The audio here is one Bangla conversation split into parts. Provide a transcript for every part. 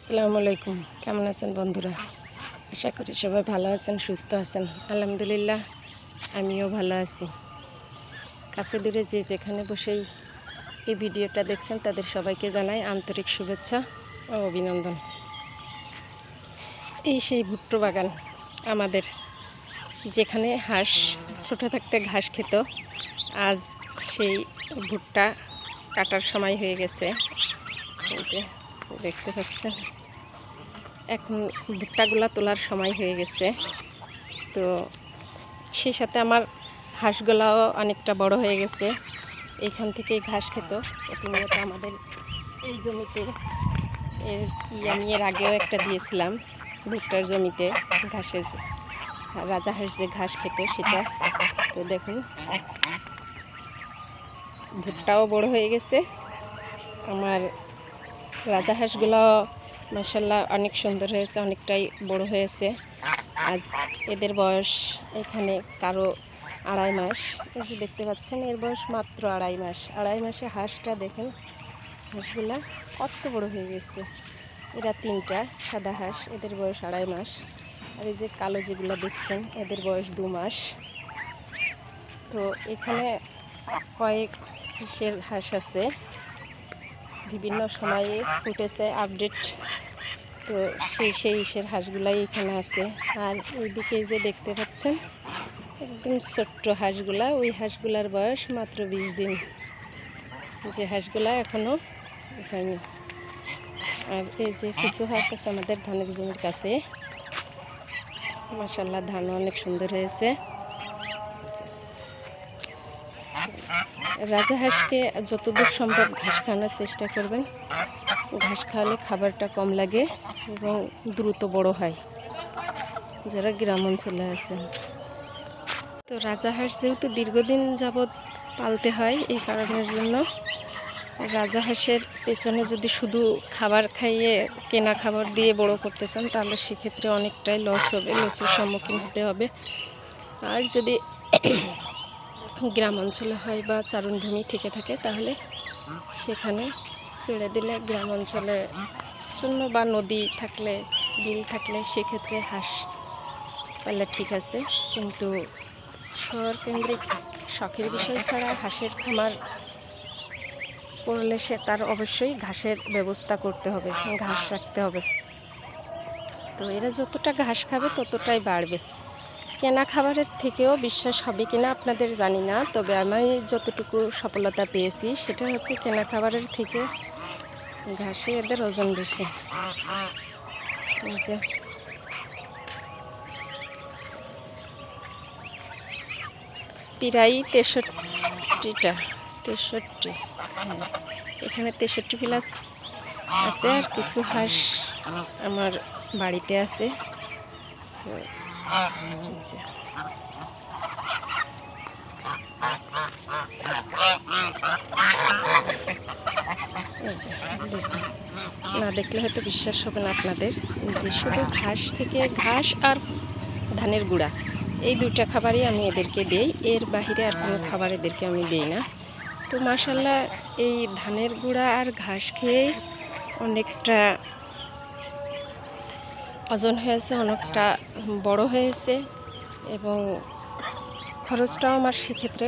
আসসালামু আলাইকুম। কেমন আছেন বন্ধুরা? আশা করি সবাই ভালো আছেন, সুস্থ আছেন। আলহামদুলিল্লাহ আমিও ভালো আছি। কাছে দূরে যে যেখানে বসেই এই ভিডিওটা দেখছেন তাদের সবাইকে জানাই আন্তরিক শুভেচ্ছা ও অভিনন্দন। এই সেই ভুট্টো বাগান আমাদের, যেখানে হাঁস ছোটো থাকতে ঘাস খেত। আজ সেই ভুট্টা কাটার সময় হয়ে গেছে। এই যে দেখতে পাচ্ছেন, এখন ভুট্টাগুলা তোলার সময় হয়ে গেছে। তো সেই সাথে আমার হাঁসগুলাও অনেকটা বড় হয়ে গেছে। এইখান থেকেই ঘাস খেত প্রতিনিয়ত আমাদের এই জমিতে। আমি এর আগেও একটা দিয়েছিলাম ভুট্টার জমিতে, ঘাসের রাজাহাঁস যে ঘাস খেত সেটা। তো দেখুন ভুট্টাও বড় হয়ে গেছে। আমার রাজাহাঁসগুলো মাশাআল্লাহ অনেক সুন্দর হয়েছে, অনেকটাই বড় হয়েছে। আজ এদের বয়স এখানে কারো 2.5 মাস। এই যে দেখতে পাচ্ছেন, এর বয়স মাত্র 2.5 মাস। 2.5 মাসে হাঁসটা দেখেন, হাঁসগুলা কত বড় হয়ে গেছে। এরা 3টা সাদা হাঁস, এদের বয়স 2.5 মাস। আর এই যে কালো যেগুলো দেখছেন এদের বয়স 2 মাস। তো এখানে কয়েক হাঁসের হাঁস আছে, বিভিন্ন সময়ে ফুটেছে আপডেট। তো সেই ইসের হাঁসগুলাই এখানে আছে। আর ওইদিকে যে দেখতে পাচ্ছেন একদম ছোট্ট হাঁসগুলা, ওই হাঁসগুলার বয়স মাত্র 20 দিন। যে হাঁসগুলা এখনও হয়নি। আর এই যে কিছু হাঁস আছে আমাদের ধানের জমির কাছে। মাশাআল্লাহ ধান অনেক সুন্দর হয়েছে। রাজাহাঁসকে যতদূর সম্ভব ঘাস খাওয়ানোর চেষ্টা করবেন। ঘাস খাওয়ালে খাবারটা কম লাগে এবং দ্রুত বড় হয় যারা গ্রাম অঞ্চলে আছেন। তো রাজাহাঁস যেহেতু দীর্ঘদিন যাবৎ পালতে হয়, এই কারণের জন্য রাজাহাঁসের পেছনে যদি শুধু খাবার খাইয়ে কেনা খাবার দিয়ে বড় করতে চান তাহলে সেক্ষেত্রে অনেকটাই লস হবে, লসের সম্মুখীন হতে হবে। আর যদি গ্রাম অঞ্চলে হয় বা চারণভূমি থেকে থাকে তাহলে সেখানে ছেড়ে দিলে গ্রাম অঞ্চলের জন্য বা নদী থাকলে, বিল থাকলে সেক্ষেত্রে হাঁস পালে ঠিক আছে। কিন্তু শহর কেন্দ্রিক শখের বিষয় ছাড়া হাঁসের খামার করলে সে তার অবশ্যই ঘাসের ব্যবস্থা করতে হবে, ঘাস রাখতে হবে। তো এরা যতটা ঘাস খাবে ততটাই বাড়বে। কেনা খাবারের থেকেও বিশ্বাস হবে কিনা আপনাদের জানি না, তবে আমি যতটুকু সফলতা পেয়েছি সেটা হচ্ছে কেনা খাবারের থেকে ঘাসে এদের ওজন বেশি। প্রায় 63 এখানে 63 প্লাস আছে। আর কিছু হাঁস আমার বাড়িতে আছে। না দেখলে হয়তো বিশ্বাস হবে না আপনাদের, যে শুধু ঘাস থেকে ঘাস আর ধানের গুঁড়া এই 2টা খাবারই আমি এদেরকে দেই, এর বাহিরে আর কোনো খাবার এদেরকে আমি দিই না। তো মাশাআল্লাহ এই ধানের গুঁড়া আর ঘাস খেয়ে অনেকটা ওজন হয়েছে, অনেকটা বড় হয়েছে এবং খরচটাও আমার সেক্ষেত্রে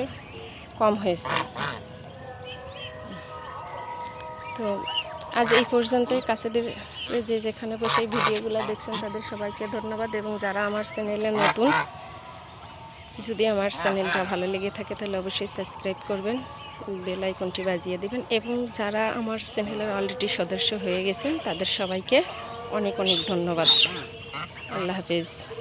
কম হয়েছে। তো আজ এই পর্যন্তই। কাছেদের যে যেখানে বসে এই ভিডিওগুলো দেখছেন তাদের সবাইকে ধন্যবাদ। এবং যারা আমার চ্যানেলে নতুন, যদি আমার চ্যানেলটা ভালো লেগে থাকে তাহলে অবশ্যই সাবস্ক্রাইব করবেন, বেল আইকনটি বাজিয়ে দেবেন। এবং যারা আমার চ্যানেলের অলরেডি সদস্য হয়ে গেছেন তাদের সবাইকে অনেক অনেক ধন্যবাদ। আল্লাহ হাফেজ।